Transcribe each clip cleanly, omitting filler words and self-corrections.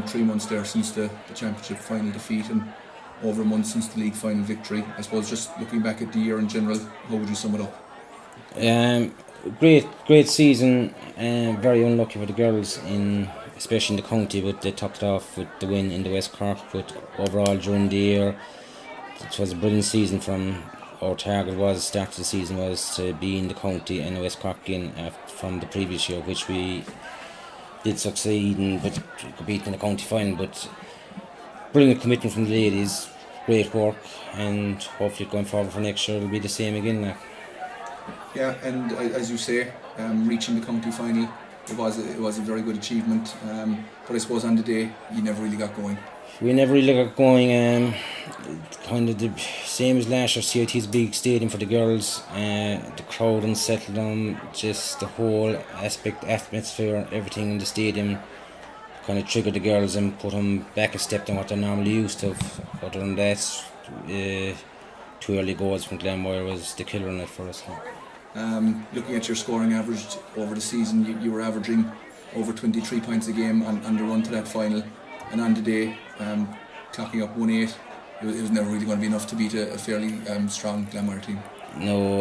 3 months there since the championship final defeat and over a month since the league final victory. I suppose just looking back at the year in general, how would you sum it up? Great season. Very unlucky for the girls, especially in the county, but they topped it off with the win in the West Cork. But overall during the year, it was a brilliant season. From our target was start of the season was to be in the county and the West Cork again from the previous year, which we did succeed in, but beat in the county final. But brilliant commitment from the ladies, great work, and hopefully going forward for next year it'll be the same again now. Yeah, and as you say, reaching the county final, it was a very good achievement. But I suppose on the day you never really got going. We never really got going. Kind of the same as last year. CIT's big stadium for the girls. The crowd unsettled them. Just the whole atmosphere, everything in the stadium kind of triggered the girls and put them back a step than what they're normally used to. Other than that, 2 early goals from Glenmire was the killer in it for us. Looking at your scoring average over the season, you were averaging over 23 points a game on the run to that final, and on the day, clocking up 1-8, it was never really going to be enough to beat a fairly strong Glenmire team. No,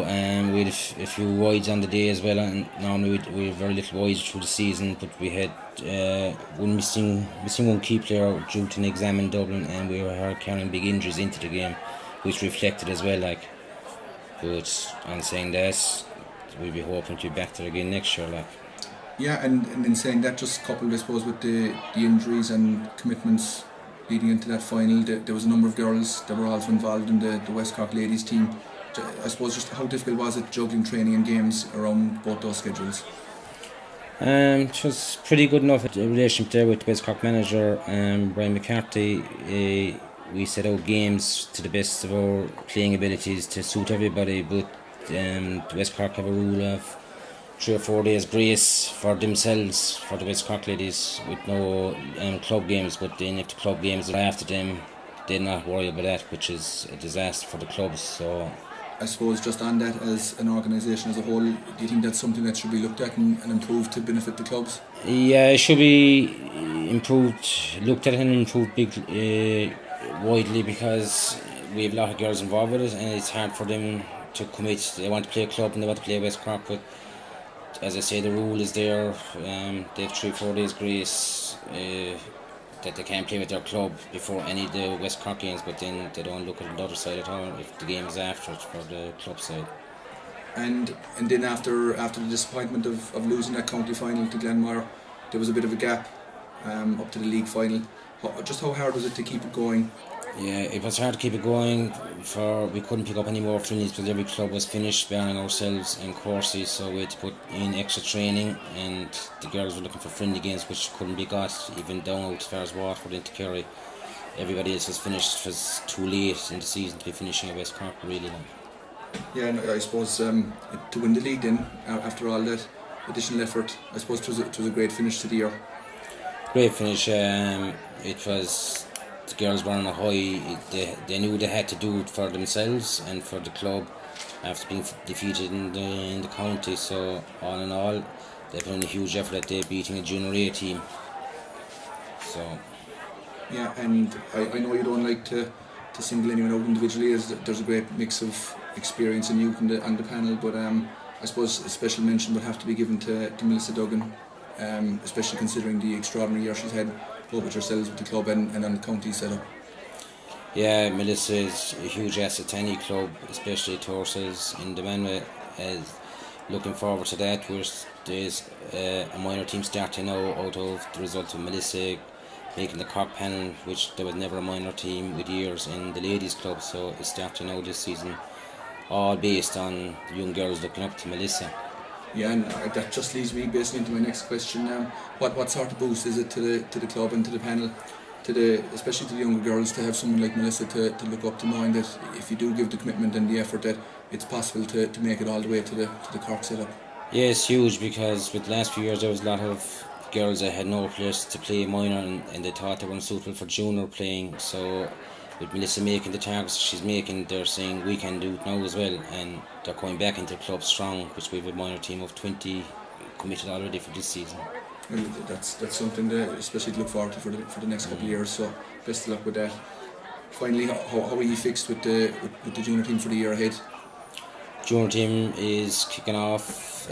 we had a few wides on the day as well, and normally we had very little wides through the season, but we had one missing one key player due to an exam in Dublin, and we were carrying big injuries into the game, which reflected as well. But on saying that, we'll be hoping to be back there again next year. Yeah, and in saying that, just coupled I suppose with the injuries and commitments leading into that final, there was a number of girls that were also involved in the West Cork ladies team. I suppose just how difficult was it juggling training and games around both those schedules? It was pretty good enough in relationship there with the West Cork manager, Brian McCarthy. We set out games to the best of our playing abilities to suit everybody, but the West Cork have a rule of 3 or 4 days grace for themselves, for the West Cork ladies, with no club games. But then if the club games are after them, they're not worried about that, which is a disaster for the clubs. So I suppose just on that, as an organisation as a whole, do you think that's something that should be looked at and improved to benefit the clubs? Yeah, it should be looked at and improved widely, because we have a lot of girls involved with it, and it's hard for them to commit. They want to play a club and they want to play West Cork, but as I say, the rule is there. They have 3 or 4 days grace that they can't play with their club before any of the West Cork games, but then they don't look at the other side at all if the game is after it for the club side. And then after the disappointment of losing that county final to Glenmire, there was a bit of a gap up to the league final. Just how hard was it to keep it going? Yeah, it was hard to keep it going. We couldn't pick up any more friendlies because every club was finished, barring ourselves and courses, so we had to put in extra training, and the girls were looking for friendly games which couldn't be got, even down out as far as Waterford into Kerry. Everybody else was finished. It was too late in the season to be finishing at West Cork, really. Yeah, and I suppose to win the league then, after all that additional effort, I suppose it was a great finish to the year. Great finish. It was, the girls were on a high. They knew they had to do it for themselves and for the club after being defeated in the county. So all in all, they put in a huge effort that day, beating a junior A team. So yeah, and I know you don't like to single anyone out individually, as there's a great mix of experience and youth on the panel, but I suppose a special mention would have to be given to Melissa Duggan, especially considering the extraordinary year she's had both with yourselves, with the club and on the county setup. Yeah, Melissa is a huge asset to any club, especially to ourselves in the Manway. Looking forward to that. There's a minor team starting now out of the result of Melissa making the Cork panel, which there was never a minor team with years in the ladies club, so it's starting now this season, all based on young girls looking up to Melissa. Yeah, and that just leads me basically into my next question. What sort of boost is it to the club and to the panel, especially to the younger girls, to have someone like Melissa to look up to, knowing that if you do give the commitment and the effort, that it's possible to make it all the way to the Cork setup? Yeah, it's huge, because with the last few years there was a lot of girls that had no place to play minor, and they thought they weren't suitable for junior playing. So with Melissa making the targets she's making, they're saying we can do it now as well, and they're coming back into the club strong, which we have a minor team of 20 committed already for this season. Well, that's something that especially to look forward to for the next couple of years. So best of luck with that. Finally, how are you fixed with the junior team for the year ahead? Junior team is kicking off.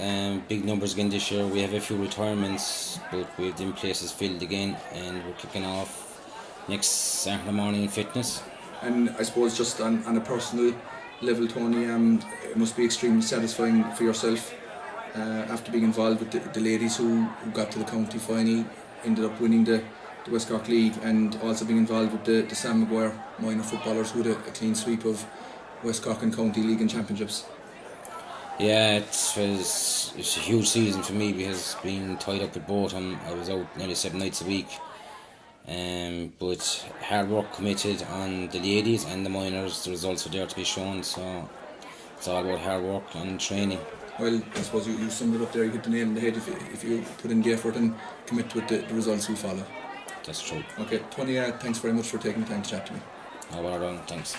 Big numbers again this year. We have a few retirements, but we have them places filled again, and we're kicking off next Saturday morning in fitness. And I suppose just on a personal level, Tony, it must be extremely satisfying for yourself after being involved with the ladies who got to the county final, ended up winning the West Cork League, and also being involved with the Sam Maguire minor footballers who had a clean sweep of West Cork and County League and Championships. Yeah, it's a huge season for me because being tied up with both of them, I was out nearly 7 nights a week. But hard work committed on the ladies and the minors, the results are there to be shown, so it's all about hard work and training. Well, I suppose you summed it up there, you hit the nail on the head. If you put in the effort and commit to it, the results will follow. That's true. Okay, Tony, thanks very much for taking the time to chat to me. Well done, thanks.